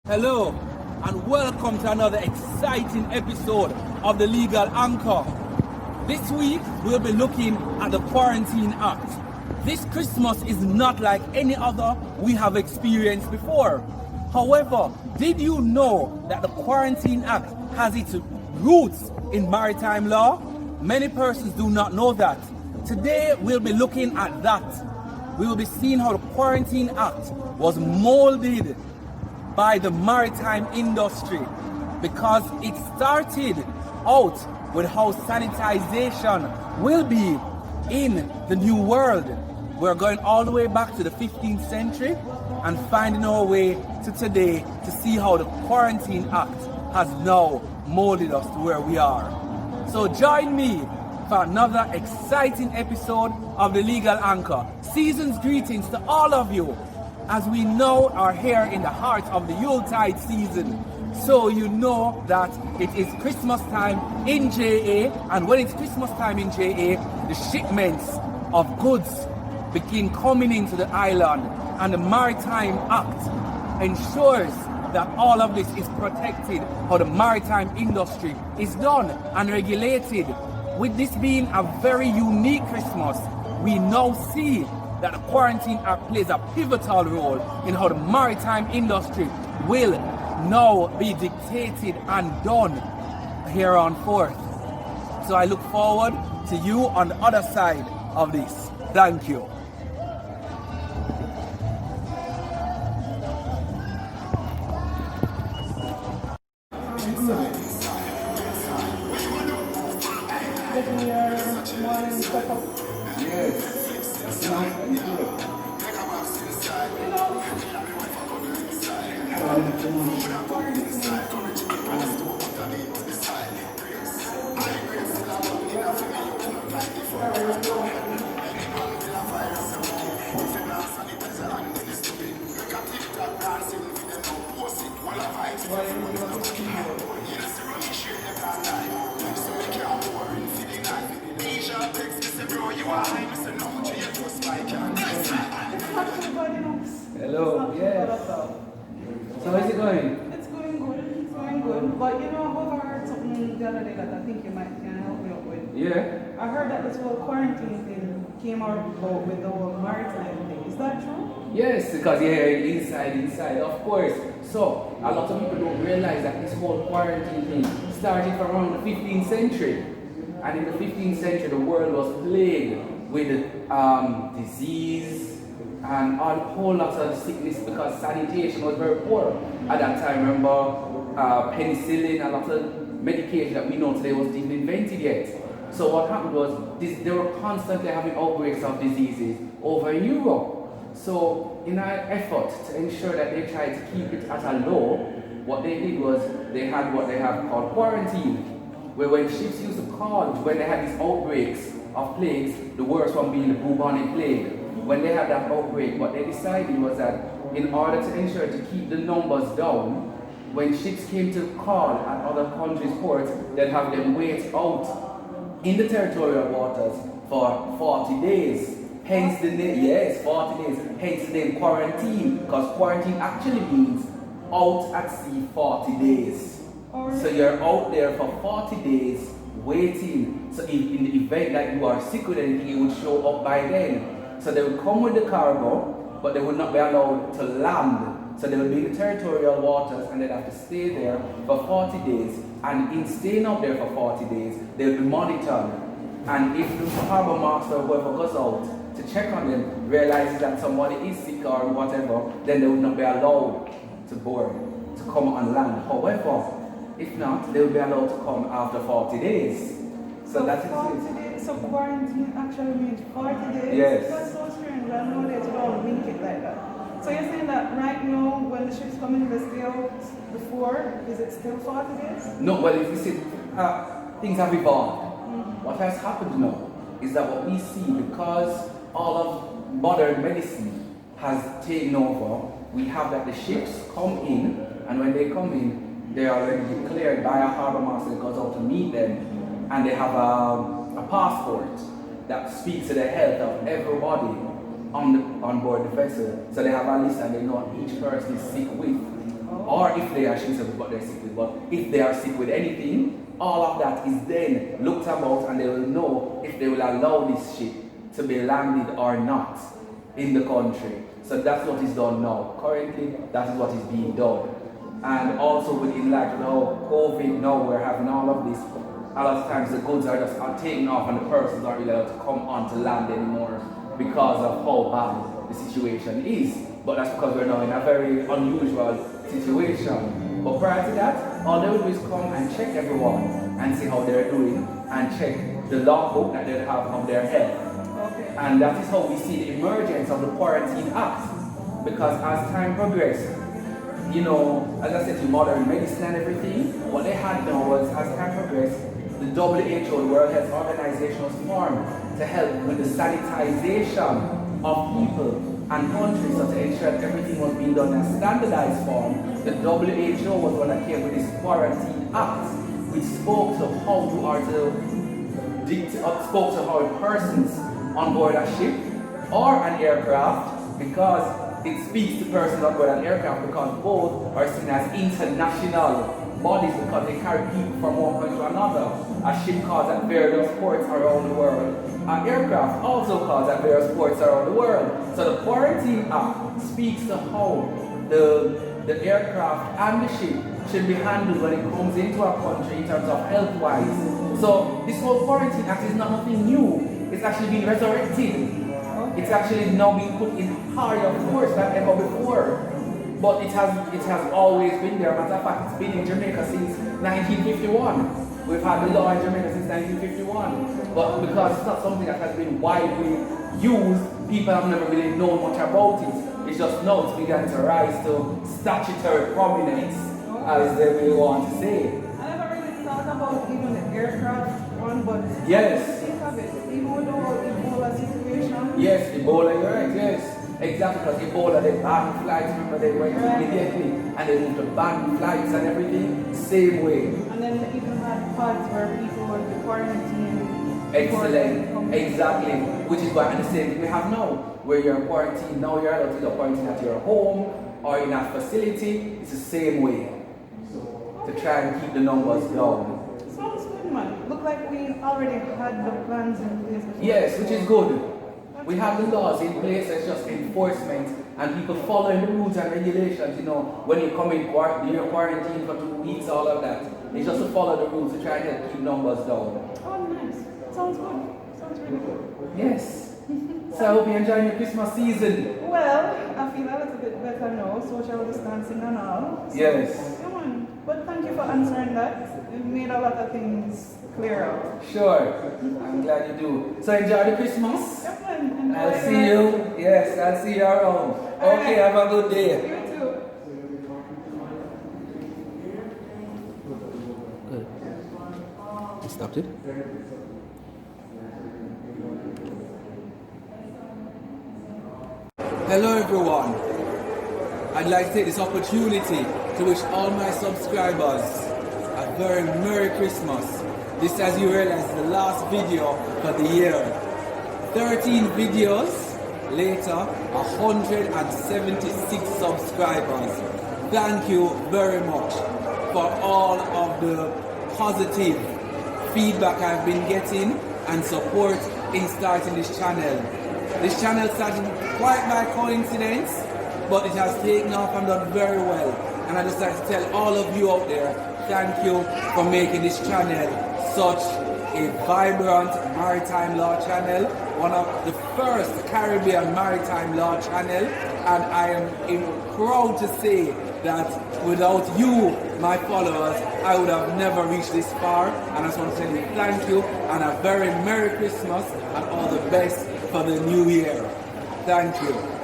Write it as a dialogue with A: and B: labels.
A: Hello and welcome to another exciting episode of the Legal Anchor. This week we'll be looking at the Quarantine Act. This Christmas is not like any other we have experienced before. However, did you know that the Quarantine Act has its roots in maritime law? Many persons do not know that. Today we'll be looking at that. We will be seeing how the Quarantine Act was molded by the maritime industry, because it started out with how sanitization will be in the new world. We're going all the way back to the 15th century and finding our way to today to see how the Quarantine Act has now molded us to where we are. So join me for another exciting episode of the Legal Anchor. Season's greetings to all of you, as we now are here in the heart of the Yuletide season. So you know that it is Christmas time in JA, and when it's Christmas time in JA, the shipments of goods begin coming into the island, and the Maritime Act ensures that all of this is protected, how the maritime industry is done and regulated. With this being a very unique Christmas, we now see that the Quarantine Act plays a pivotal role in how the maritime industry will now be dictated and done here on forth. So I look forward to you on the other side of this. Thank you. Hello, yes. So how's it going?
B: It's going good, it's going good. But you know, I heard something the other day that I think you might can help me out with.
A: Yeah.
B: I heard that this whole quarantine thing came out with the whole maritime thing. Is that true?
A: Yes, because you're inside, of course. So, a lot of people don't realize that this whole quarantine thing started from around the 15th century. And in the 15th century, the world was plagued with disease and a whole lot of sickness, because sanitation was very poor at that time. Remember, penicillin, a lot of medication that we know today wasn't even invented yet. So what happened was, they were constantly having outbreaks of diseases over in Europe. So in an effort to ensure that they tried to keep it at a low, what they did was they had what they have called quarantine, where when ships used to call when they had these outbreaks of plagues, the worst one being the bubonic plague. When they had that outbreak, what they decided was that in order to ensure to keep the numbers down, when ships came to call at other countries' ports, they'd have them wait out in the territorial waters for 40 days. Hence the name, yes, 40 days. Hence the name quarantine, because quarantine actually means out at sea 40 days. So you're out there for 40 days waiting. So in the event that you are sick with anything, you would show up by then. So they would come with the cargo, but they would not be allowed to land. So they would be in the territorial waters, and they'd have to stay there for 40 days. And in staying up there for 40 days, they would be monitored. And if the harbor master or whoever goes out to check on them realizes that somebody is sick or whatever, then they would not be allowed to board, to come on land. However, if not, they will be allowed to come after 40 days. So that is
B: 40 days. So quarantine actually means 40 days?
A: Yes.
B: That's so strange. I know they don't link it like that. So you're saying that right now, when the ships come in, they stay out before, is it still 40 days?
A: No, well, if you see, things have evolved. What has happened now is that what we see, because all of modern medicine has taken over, we have that the ships come in, and when they come in, they are already declared by a harbor master that goes out to meet them, and they have a passport that speaks to the health of everybody on board the vessel. So they have a list and they know what each person is sick with. or if they are shouldn't say what they're sick with, but if they are sick with anything, all of that is then looked about and they will know if they will allow this ship to be landed or not in the country. So that's what is done now. Currently, that is what is being done. And also within like COVID now we're having all of this. A lot of times the goods are just taken off and the persons aren't really allowed to come onto land anymore because of how bad the situation is. But that's because we're now in a very unusual situation. But prior to that, all they will do is come and check everyone and see how they're doing and check the logbook that they have on their head.
B: Okay.
A: And that is how we see the emergence of the Quarantine Act. Because as time progressed, as I said, to modern medicine and everything, what they had now was, as time progressed, the WHO, the World Health Organization, was formed to help with the sanitization of people and countries, so to ensure that everything was being done in a standardized form. The WHO was one that came with this Quarantine Act, which spoke to how you are spoke to how persons on board a ship or an aircraft, because it speaks to persons on board an aircraft, because both are seen as international bodies because they carry people from one point to another. A ship calls at various ports around the world. An aircraft also calls at various ports around the world. So the Quarantine Act speaks to how the aircraft and the ship should be handled when it comes into a country in terms of health-wise. So this whole Quarantine Act is not nothing new. It's actually been resurrected. It's actually now been put in higher force than ever before. But it has always been there. Matter of fact, it's been in Jamaica since 1951. We've had the law in Jamaica since 1951. But because it's not something that has been widely used, people have never really known much about it. It's just now it's began to rise to statutory prominence, as they may want to say.
B: I never really thought about even the aircraft one, but
A: Yes.
B: think of it, even with the whole Ebola situation.
A: Yes, Ebola, you're right, yes. Exactly, because Ebola, they banned flights, remember they went immediately and they moved to ban flights and everything, same way.
B: And then they even had pods where people would quarantine.
A: Excellent, exactly, which is why, and the same thing we have now, where you're quarantined, now you're allowed to do quarantine at your home or in a facility. It's the same way to try and keep the numbers down.
B: Sounds good, man. Look like we already had the plans in place before.
A: Yes, which is good. We have the laws in place, it's just enforcement and people following the rules and regulations, when you come in you're quarantined for 2 weeks, all of that. It's just to follow the rules to try and help keep numbers down.
B: Oh, nice. Sounds good. Sounds really good.
A: Yes. So I hope you're enjoying your Christmas season.
B: Well, I feel a little bit better now, social distancing and all. So,
A: Yes.
B: come on. But thank you for answering that. It made a lot of things clearer.
A: Sure. I'm glad you do. So enjoy the Christmas.
B: Yep, and
A: I'll see you. Yes, I'll see you around. Okay, have a good day.
B: You too.
A: You stopped it? Hello everyone. I'd like to take this opportunity to wish all my subscribers a very Merry Christmas. This, as you realize, is the last video for the year. 13 videos later, 176 subscribers. Thank you very much for all of the positive feedback I've been getting and support in starting this channel. This channel started quite by coincidence, but it has taken off and done very well. And I just like to tell all of you out there, thank you for making this channel such a vibrant maritime law channel, one of the first Caribbean maritime law channel, and I am proud to say that without you, my followers, I would have never reached this far. And I just want to tell you thank you and a very Merry Christmas and all the best for the new year. Thank you.